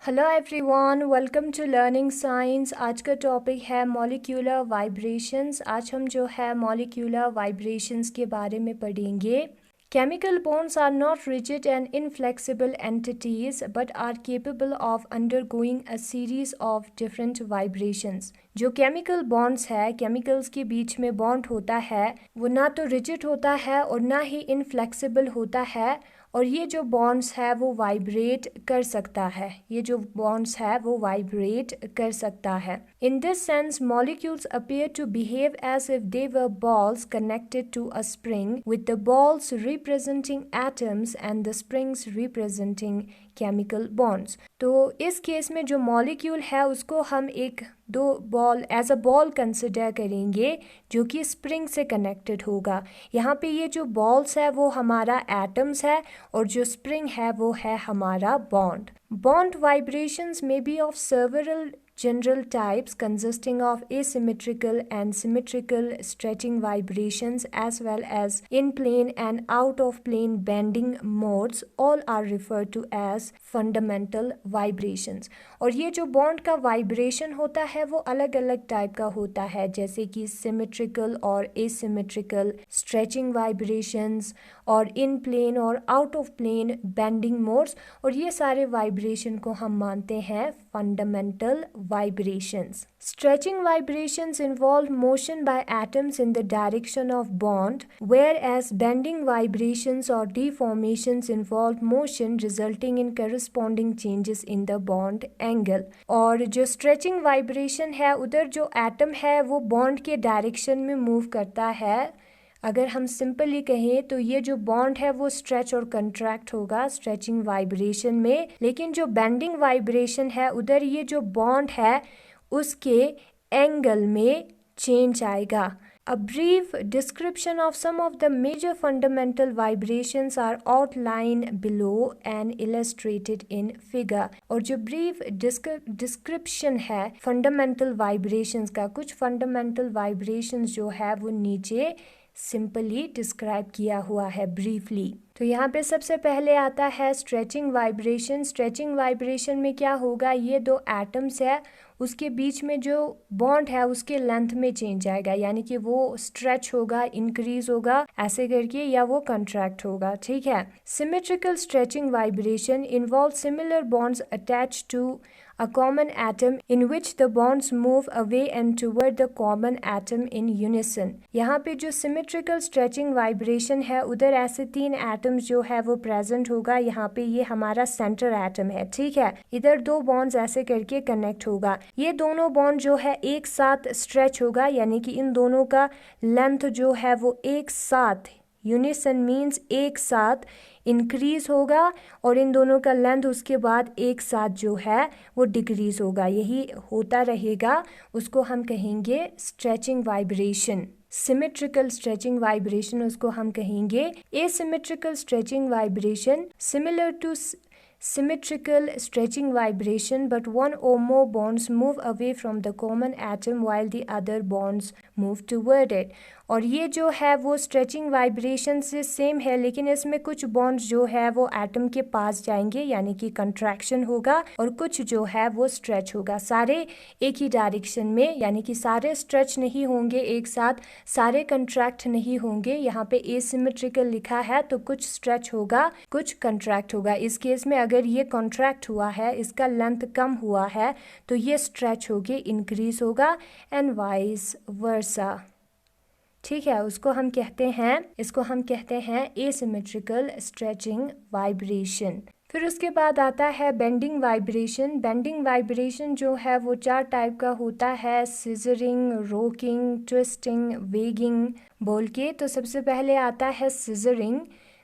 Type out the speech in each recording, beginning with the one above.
Hello everyone, welcome to learning science. आज का topic है मॉलिक्यूलर वाइब्रेशंस। आज हम जो है मॉलिक्यूलर वाइब्रेशंस के बारे में पढ़ेंगे। Chemical bonds are not rigid and inflexible entities but are capable of undergoing a series of different vibrations. जो केमिकल बॉन्ड्स है, केमिकल्स के बीच में बॉन्ड होता है, वो ना तो रिजिड होता है और ना ही इनफ्लेक्सिबल होता है, और ये जो बॉन्ड्स है वो वाइब्रेट कर सकता है। ये जो बॉन्ड्स है वो वाइब्रेट कर सकता है। In this sense molecules appear to behave as if they were balls connected to a spring, with the balls representing atoms and the springs representing chemical bonds. तो इस केस में जो मॉलिक्यूल है उसको हम एक दो ball as a ball consider करेंगे जो कि स्प्रिंग से कनेक्टेड होगा। यहाँ पे ये जो बॉल्स है वो हमारा एटम्स है और जो स्प्रिंग है वो है हमारा bond. Bond vibrations may be of several general types consisting of asymmetrical and symmetrical stretching vibrations as well as in-plane and out-of-plane bending modes. All are referred to as fundamental vibrations. और ये जो bond का vibration होता है वो अलग अलग type का होता है, जैसे कि सिमेट्रिकल और एसिमेट्रिकल स्ट्रेचिंग वाइब्रेशंस और इन प्लेन और out of plane bending modes, और ये सारे वाइब्रेशन को हम मानते हैं fundamental vibrations. Stretching vibrations involve motion by atoms in the direction of bond, whereas bending vibrations or deformations involve motion resulting in corresponding changes in the bond angle. और जो stretching vibration है उधर जो atom है वो bond के direction में move करता है। अगर हम सिंपली कहें तो ये जो बॉन्ड है वो स्ट्रेच और कंट्रैक्ट होगा स्ट्रेचिंग वाइब्रेशन में, लेकिन जो बेंडिंग वाइब्रेशन है उधर ये जो बॉन्ड है उसके एंगल में चेंज आएगा। A brief description of some of the major fundamental vibrations are outlined below and illustrated in figure. और जो brief description है fundamental vibrations का, कुछ fundamental vibrations जो है वो नीचे सिंपली डिस्क्राइब किया हुआ है ब्रीफली। तो यहाँ पे सबसे पहले आता है स्ट्रेचिंग वाइब्रेशन। स्ट्रेचिंग वाइब्रेशन में क्या होगा, ये दो एटम्स है उसके बीच में जो बॉन्ड है उसके लेंथ में चेंज आएगा, यानी कि वो स्ट्रेच होगा, इंक्रीज होगा ऐसे करके, या वो कंट्रैक्ट होगा। ठीक है। Symmetrical stretching vibration involve similar bonds attach to a common atom in which the bonds move away and toward the common atom in unison. यहाँ पे जो symmetrical stretching vibration है उधर ऐसे तीन atoms जो है वो present होगा। यहाँ पे ये हमारा center atom है, ठीक है। इधर दो bonds ऐसे करके connect होगा, ये दोनों bond जो है एक साथ stretch होगा, यानी कि इन दोनों का length जो है वो एक साथ, यूनिसन मीन्स एक साथ इंक्रीज होगा, और इन दोनों का लेंथ उसके बाद एक साथ जो है वो डिक्रीज होगा। यही होता रहेगा, उसको हम कहेंगे stretching vibration. Symmetrical stretching vibration उसको हम कहेंगे asymmetrical stretching vibration, similar to symmetrical stretching vibration, but one or more bonds move away from the common atom while the other bonds move toward it. और ये जो है वो stretching vibration से same है, लेकिन इसमें कुछ बॉन्ड्स जो है वो एटम के पास जाएंगे, यानी कि कंट्रैक्शन होगा, और कुछ जो है वो स्ट्रेच होगा। सारे एक ही डायरेक्शन में, यानी कि सारे स्ट्रेच नहीं होंगे एक साथ, सारे कंट्रैक्ट नहीं होंगे। यहाँ पे एसिमेट्रिकल लिखा है तो कुछ स्ट्रेच होगा, कुछ कंट्रैक्ट होगा। इस केस में अगर ये कॉन्ट्रैक्ट हुआ है, इसका लेंथ कम हुआ है, तो ये स्ट्रेच होके इंक्रीज होगा एंड वाइस वर्सा। ठीक है, इसको हम कहते हैं एसिमेट्रिकल स्ट्रेचिंग वाइब्रेशन। फिर उसके बाद आता है बेंडिंग वाइब्रेशन। बेंडिंग वाइब्रेशन जो है वो चार टाइप का होता है, सिजरिंग, रोकिंग, ट्विस्टिंग, वेगिंग बोल के। तो सबसे पहले आता है scissoring.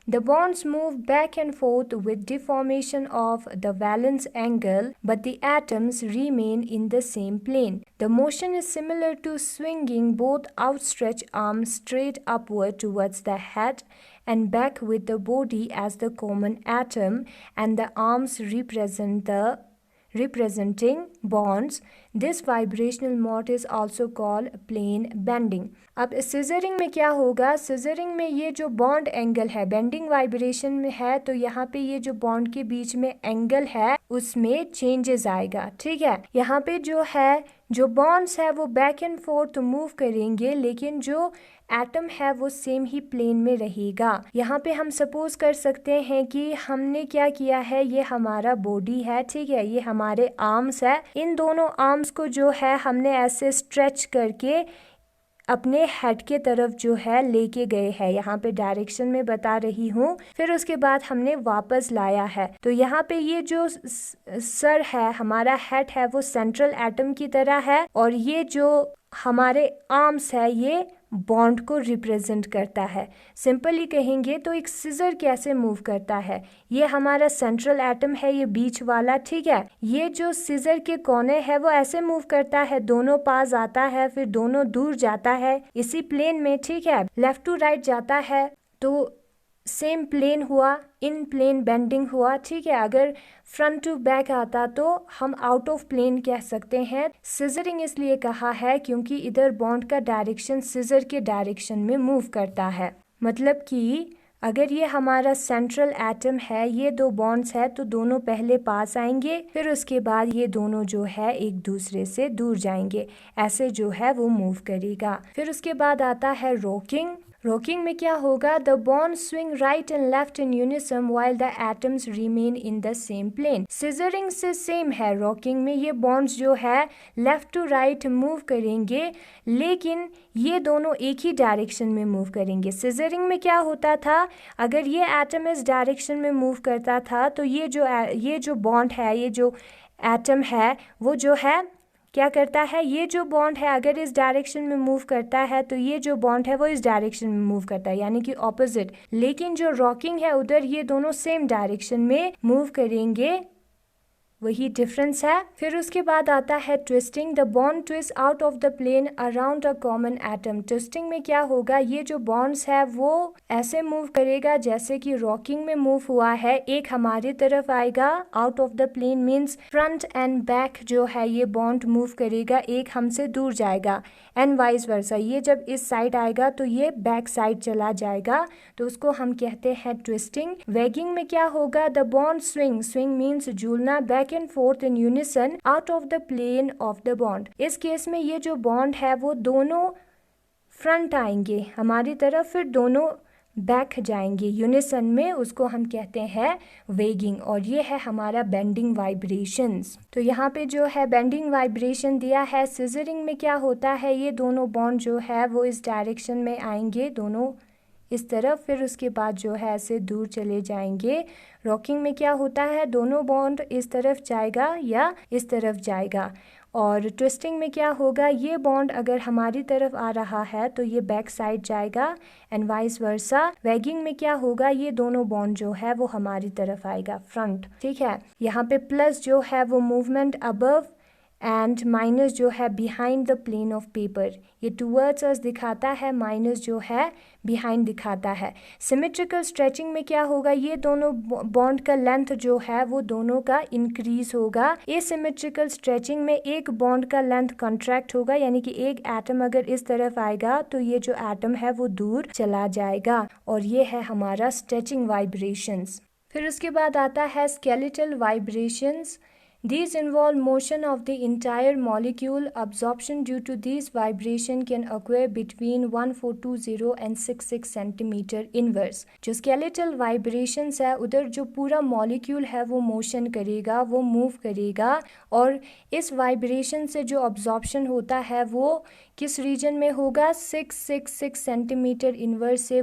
The bonds move back and forth with deformation of the valence angle, but the atoms remain in the same plane. The motion is similar to swinging both outstretched arms straight upward towards the head and back with the body as the common atom, and the arms representing bonds. This vibrational mode is also called plane bending. अब scissoring में क्या होगा, scissoring में ये जो bond angle है, bending vibration में है तो यहाँ पे ये जो बॉन्ड के बीच में एंगल है उसमें चेंजेस आएगा। ठीक है, यहाँ पे जो है जो बॉन्ड्स है वो बैक एंड फोर्थ मूव करेंगे, लेकिन जो एटम है वो सेम ही प्लेन में रहेगा। यहाँ पे हम सपोज कर सकते हैं कि हमने क्या किया है, ये हमारा बॉडी है, ठीक है, ये हमारे आर्म्स है, इन दोनों आर्म्स को जो है हमने ऐसे स्ट्रेच करके अपने हेड के तरफ जो है लेके गए हैं। यहाँ पे डायरेक्शन में बता रही हूँ। फिर उसके बाद हमने वापस लाया है। तो यहाँ पे ये जो सर है, हमारा हेड है, वो सेंट्रल एटम की तरह है, और ये जो हमारे आर्म्स है ये बॉन्ड को रिप्रेजेंट करता है। सिंपली कहेंगे तो एक सिजर कैसे मूव करता है, ये हमारा सेंट्रल एटम है, ये बीच वाला, ठीक है, ये जो सिजर के कोने है वो ऐसे मूव करता है, दोनों पास आता है, फिर दोनों दूर जाता है इसी प्लेन में, ठीक है, लेफ्ट टू राइट जाता है तो सेम प्लेन हुआ, इन प्लेन बेंडिंग हुआ, ठीक है। अगर फ्रंट टू बैक आता तो हम आउट ऑफ प्लेन कह सकते हैं। सिजरिंग इसलिए कहा है क्योंकि इधर बॉन्ड का डायरेक्शन सिजर के डायरेक्शन में मूव करता है। मतलब कि अगर ये हमारा सेंट्रल एटम है, ये दो बॉन्ड्स है, तो दोनों पहले पास आएंगे, फिर उसके बाद ये दोनों जो है एक दूसरे से दूर जाएंगे, ऐसे जो है वो मूव करेगा। फिर उसके बाद आता है रॉकिंग। रॉकिंग में क्या होगा, the bond swing right and left in unison while the atoms remain in the same plane. Scissoring से सेम है, रॉकिंग में ये बॉन्ड्स जो है लेफ्ट टू राइट मूव करेंगे, लेकिन ये दोनों एक ही डायरेक्शन में मूव करेंगे। सिजरिंग में क्या होता था, अगर ये एटम इस डायरेक्शन में मूव करता था तो ये जो बॉन्ड है, ये जो एटम है वो जो है क्या करता है, ये जो बॉन्ड है अगर इस डायरेक्शन में मूव करता है तो ये जो बॉन्ड है वो इस डायरेक्शन में मूव करता है, यानी कि ऑपोजिट। लेकिन जो रॉकिंग है उधर ये दोनों सेम डायरेक्शन में मूव करेंगे, वही डिफरेंस है। फिर उसके बाद आता है twisting. The bond twist out of the plane around a common atom. Twisting में क्या होगा, ये जो बॉन्ड्स है वो ऐसे मूव करेगा जैसे कि रॉकिंग में मूव हुआ है, एक हमारी तरफ आएगा out of the plane, means front and back जो है ये बॉन्ड मूव करेगा, एक हमसे दूर जाएगा, एंड वाइस वर्सा। ये जब इस साइड आएगा तो ये बैक साइड चला जाएगा, तो उसको हम कहते हैं ट्विस्टिंग। वेगिंग में क्या होगा, the bond swing, swing means झूलना, back and forth in unison out of the plane of the bond. इस केस में ये जो बॉन्ड है वो दोनों फ्रंट आएंगे हमारी तरफ, फिर दोनों बैक जाएंगे यूनिसन में, उसको हम कहते हैं वेगिंग। और ये है हमारा बेंडिंग वाइब्रेशंस। तो यहाँ पे जो है बेंडिंग वाइब्रेशन दिया है। सिजरिंग में क्या होता है, ये दोनों बॉन्ड जो है वो इस डायरेक्शन में आएंगे, दोनों इस तरफ, फिर उसके बाद जो है ऐसे दूर चले जाएंगे। रॉकिंग में क्या होता है, दोनों बॉन्ड इस तरफ जाएगा या इस तरफ जाएगा। और ट्विस्टिंग में क्या होगा, ये बॉन्ड अगर हमारी तरफ आ रहा है तो ये बैक साइड जाएगा, एंड वाइस वर्सा। वेगिंग में क्या होगा, ये दोनों बॉन्ड जो है वो हमारी तरफ आएगा, फ्रंट, ठीक है। यहाँ पे प्लस जो है वो मूवमेंट अबव, एंड माइनस जो है behind the plane of paper, ये टूवर्ड्स अस दिखाता है, माइनस जो है बिहाइंड दिखाता है। सिमेट्रिकल स्ट्रेचिंग में क्या होगा, ये दोनों बॉन्ड का लेंथ जो है वो दोनों का इंक्रीज होगा। एसिमेट्रिकल स्ट्रेचिंग में एक बॉन्ड का लेंथ कॉन्ट्रैक्ट होगा, यानी कि एक एटम अगर इस तरफ आएगा तो ये जो एटम है वो दूर चला जाएगा, और ये है हमारा स्ट्रेचिंग वाइब्रेशंस। फिर उसके बाद आता है skeletal vibrations. These involve motion of the entire molecule. Absorption due to these vibration can occur between 1420 and 66 centimeter inverse. जो skeletal vibrations है उधर जो पूरा molecule है वो motion करेगा, वो move करेगा, और इस vibration से जो absorption होता है वो किस region में होगा, 666 centimeter inverse से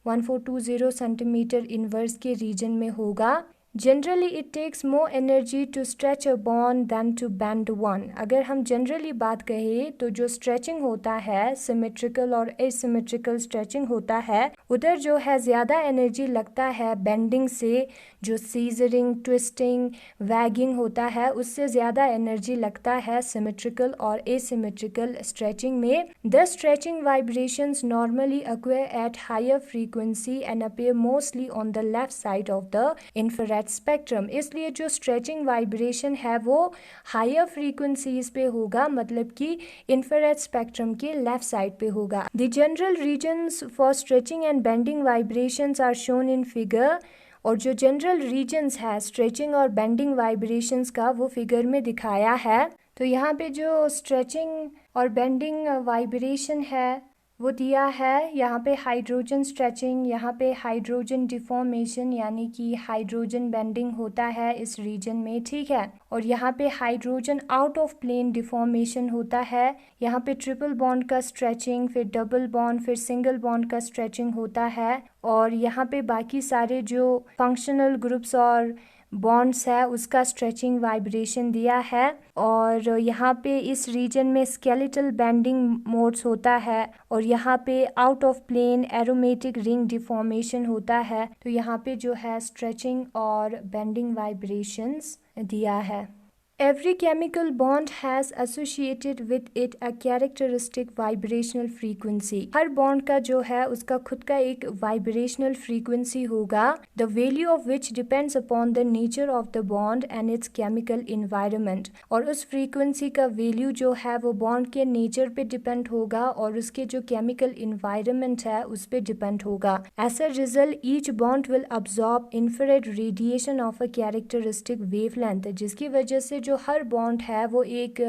1420 सेंटीमीटर इनवर्स के रीजन में होगा। Generally it takes more energy to stretch a bond than to bend one. अगर हम जनरली बात कहें तो जो स्ट्रेचिंग होता है, सिमेट्रिकल और एसिमेट्रिकल स्ट्रेचिंग होता है, उधर जो है ज़्यादा एनर्जी लगता है बेंडिंग से। जो सीजरिंग, ट्विस्टिंग, वैगिंग होता है उससे ज़्यादा एनर्जी लगता है सिमेट्रिकल और एसिमेट्रिकल स्ट्रेचिंग में। The stretching vibrations normally occur at higher frequency and appear mostly on the left side of the infrared spectrum. इसलिए जो स्ट्रेचिंग वाइब्रेशन है वो हायर फ्रीक्वेंसीज पे होगा, मतलब कि इंफ्रारेड स्पेक्ट्रम के लेफ्ट साइड पे होगा। The general regions for stretching and bending vibrations are shown in figure. और जो जनरल रीजन्स है स्ट्रेचिंग और बेंडिंग वाइब्रेशंस का वो फिगर में दिखाया है। तो यहाँ पे जो स्ट्रेचिंग और बेंडिंग वाइब्रेशन है वो दिया है। यहाँ पे हाइड्रोजन स्ट्रेचिंग, यहाँ पे हाइड्रोजन डिफॉर्मेशन यानी कि हाइड्रोजन बेंडिंग होता है इस रीजन में, ठीक है। और यहाँ पे hydrogen out of plane deformation होता है। यहाँ पे ट्रिपल बॉन्ड का स्ट्रेचिंग, फिर डबल बॉन्ड, फिर सिंगल बॉन्ड का स्ट्रेचिंग होता है। और यहाँ पे बाकी सारे जो फंक्शनल ग्रुप्स और बॉन्ड्स है उसका स्ट्रेचिंग वाइब्रेशन दिया है। और यहाँ पे इस रीजन में स्केलेटल बेंडिंग मोड्स होता है और यहाँ पे out of plane aromatic ring deformation होता है। तो यहाँ पे जो है स्ट्रेचिंग और बेंडिंग वाइब्रेशंस दिया है। Every chemical bond has associated with it a characteristic vibrational frequency. Her bond का जो है उसका खुद का एक वाइब्रेशनल फ्रीक्वेंसी होगा, the value of which depends upon the nature of the bond and its chemical environment. और उस फ्रीक्वेंसी का वैल्यू जो है वो बॉन्ड के नेचर पे डिपेंड होगा और उसके जो केमिकल इन्वायरमेंट है उस पे डिपेंड होगा। As a result, each bond will absorb infrared radiation of a characteristic wavelength, जिसकी वजह से जो हर बॉन्ड है वो एक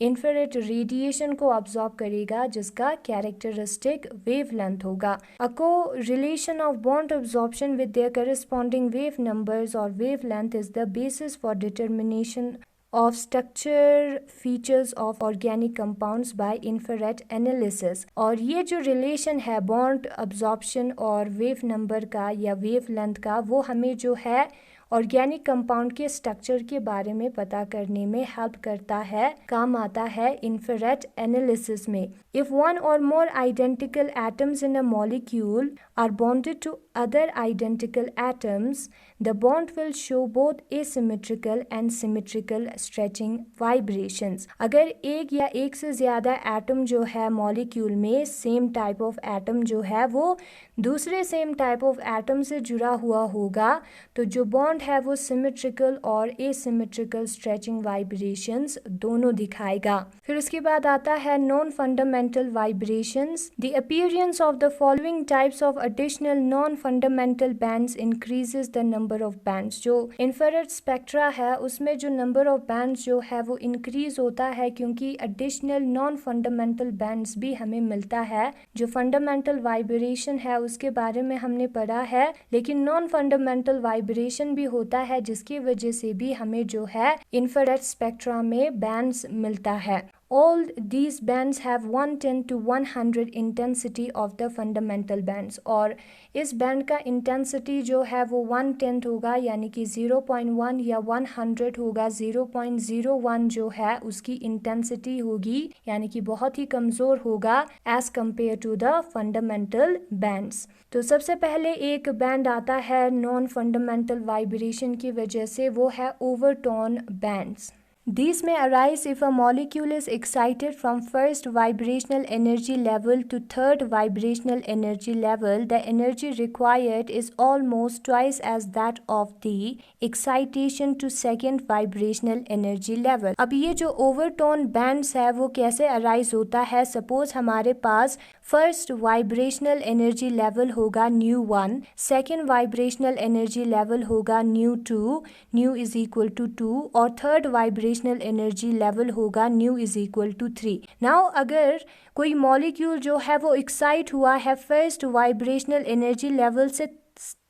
इंफ्रारेड रेडिएशन को अब्सॉर्ब करेगा जिसका कैरेक्टरिस्टिक वेवलेंथ होगा। A correlation of bond absorption with their corresponding wave numbers और wavelength is the basis for determination of structure features of organic compounds by infrared analysis। और ये जो रिलेशन है bond absorption और wave number का या wave length का वो हमें जो है ऑर्गेनिक कंपाउंड के स्ट्रक्चर के बारे में पता करने में हेल्प करता है, काम आता है इंफ्रारेड एनालिसिस में। If one or more identical atoms in a molecule are bonded to other identical atoms, the bond will show both asymmetrical and symmetrical stretching vibrations। अगर एक या एक से ज़्यादा एटम जो है मॉलिक्यूल में सेम टाइप ऑफ एटम जो है वो दूसरे सेम टाइप ऑफ एटम से जुड़ा हुआ होगा तो जो बॉन्ड है वो सिमेट्रिकल और एसिमेट्रिकल स्ट्रेचिंग वाइब्रेशंस दोनों दिखाएगा। फिर उसके बाद आता है non fundamental vibrations. The appearance of the following types of additional non fundamental bands increases the number of bands. जो इंफ्रारेड स्पेक्ट्रा है उसमें जो नंबर ऑफ बैंड्स जो है वो इंक्रीज होता है क्योंकि एडिशनल नॉन फंडामेंटल बैंड्स भी हमें मिलता है। जो फंडामेंटल वाइब्रेशन है उसके बारे में हमने पढ़ा है, लेकिन नॉन फंडामेंटल वाइब्रेशन भी होता है जिसकी वजह से भी हमें जो है इंफ्रारेड स्पेक्ट्रा में बैंड्स मिलता है। All these bands have 110 to 100 intensity of the fundamental bands। और इस बैंड का इंटेंसिटी जो है वो 110 होगा यानी कि 0.1 या 100 होगा। 0.01 जो है उसकी इंटेंसिटी होगी यानी कि बहुत ही कमज़ोर होगा as compare to the fundamental bands. तो सबसे पहले एक बैंड आता है नॉन फंडामेंटल वाइब्रेशन की वजह से, वो है overtone bands. These may arise if a molecule is excited from first vibrational energy level to third vibrational energy level. The energy required is almost twice as that of the excitation to second vibrational energy level। अब ये जो overtone bands है वो कैसे arise होता है? Suppose हमारे पास फर्स्ट वाइब्रेशनल एनर्जी लेवल होगा nu 1, second vibrational energy level होगा nu 2, nu is equal to 2, और थर्ड वाइब्रेशनल एनर्जी लेवल होगा nu is equal to 3। Now अगर कोई मॉलिक्यूल जो है वो एक्साइट हुआ है फर्स्ट वाइब्रेशनल एनर्जी लेवल से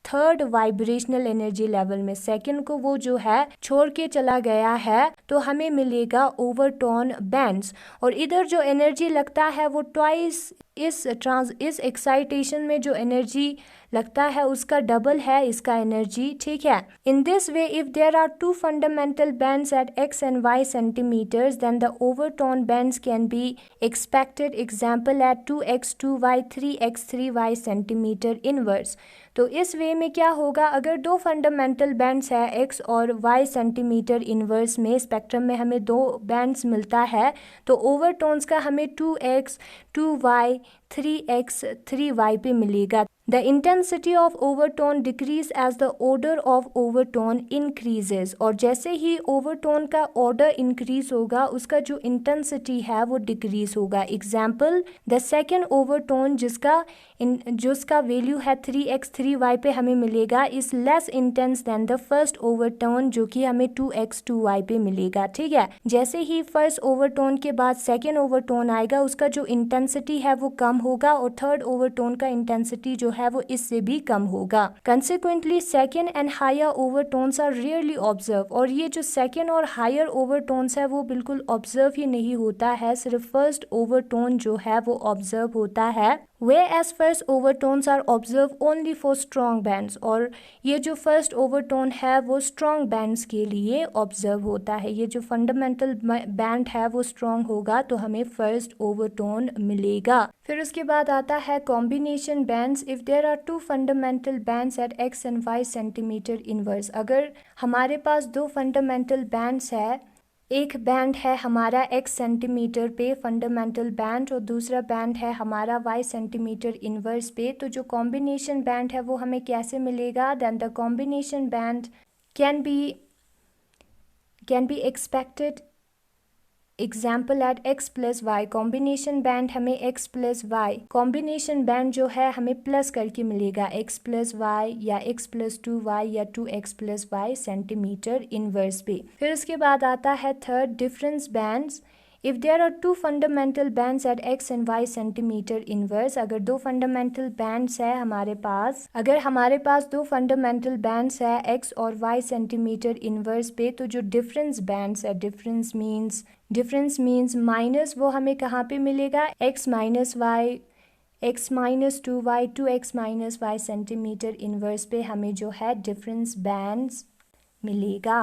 थर्ड वाइब्रेशनल एनर्जी लेवल में, सेकंड को वो जो है छोड़ के चला गया है, तो हमें मिलेगा ओवरटोन बैंड्स। और इधर जो एनर्जी लगता है वो ट्वाइस इस एक्साइटेशन में जो एनर्जी लगता है उसका डबल है इसका एनर्जी, ठीक है। In this way if there are two fundamental bands at x and y centimeters then the overtone bands can be expected, example at 2x 2y 3x 3y centimeter inverse। तो इस वे में क्या होगा, अगर दो फंडामेंटल बैंड्स है x और y centimetre inverse में स्पेक्ट्रम में हमें दो बैंड्स मिलता है तो ओवरटोन्स का हमें 2x 2y 3x 3y पे मिलेगा। The intensity of overtone decrease as the order of overtone increases। और जैसे ही overtone का order increase होगा उसका जो intensity है वो decrease होगा। Example, the second overtone जिसका जो उसका वैल्यू है 3x 3y पे हमें मिलेगा is less intense then the first overtone जो कि हमें 2x 2y पे मिलेगा। ठीक है, जैसे ही फर्स्ट ओवरटोन के बाद सेकेंड ओवरटोन आएगा उसका जो इंटेंसिटी है वो कम होगा और थर्ड ओवरटोन का इंटेंसिटी जो है वो इससे भी कम होगा। Consequently second and higher overtones are rarely observe, और ये जो सेकेंड और हायर ओवरटोन्स है वो बिल्कुल ऑब्जर्व ही नहीं होता है, सिर्फ फर्स्ट ओवरटोन जो है वो ऑब्जर्व होता है। Whereas first overtones are observed only for strong bands, और ये जो फर्स्ट ओवरटोन है वो स्ट्रॉन्ग बैंड्स के लिए ऑब्जर्व होता है। ये जो फंडामेंटल बैंड है वो स्ट्रॉन्ग होगा तो हमें फर्स्ट ओवरटोन मिलेगा। फिर उसके बाद आता है combination bands. If there are two fundamental bands at x and y centimetre inverse, अगर हमारे पास दो फंडामेंटल बैंड्स है, एक बैंड है हमारा x सेंटीमीटर पे फंडामेंटल बैंड और दूसरा बैंड है हमारा y सेंटीमीटर इनवर्स पे, तो जो कॉम्बिनेशन बैंड है वो हमें कैसे मिलेगा? Then the combination band can be expected example at x plus y. Combination band हमें x plus y, combination band जो है हमें प्लस करके मिलेगा x प्लस वाई या x प्लस 2y या 2x plus Y centimetre inverse पे। फिर उसके बाद आता है third difference bands. If there are two fundamental bands at x and y centimetre inverse, अगर दो फंडामेंटल बैंड्स है हमारे पास, अगर हमारे पास दो फंडामेंटल बैंड्स है x और y सेंटीमीटर इनवर्स पे, तो जो डिफरेंस बैंड्स है, डिफरेंस मीन्स माइनस, वो हमें कहाँ पे मिलेगा? x minus y, x minus 2y 2x minus y centimetre inverse पे हमें जो है डिफरेंस बैंड्स मिलेगा।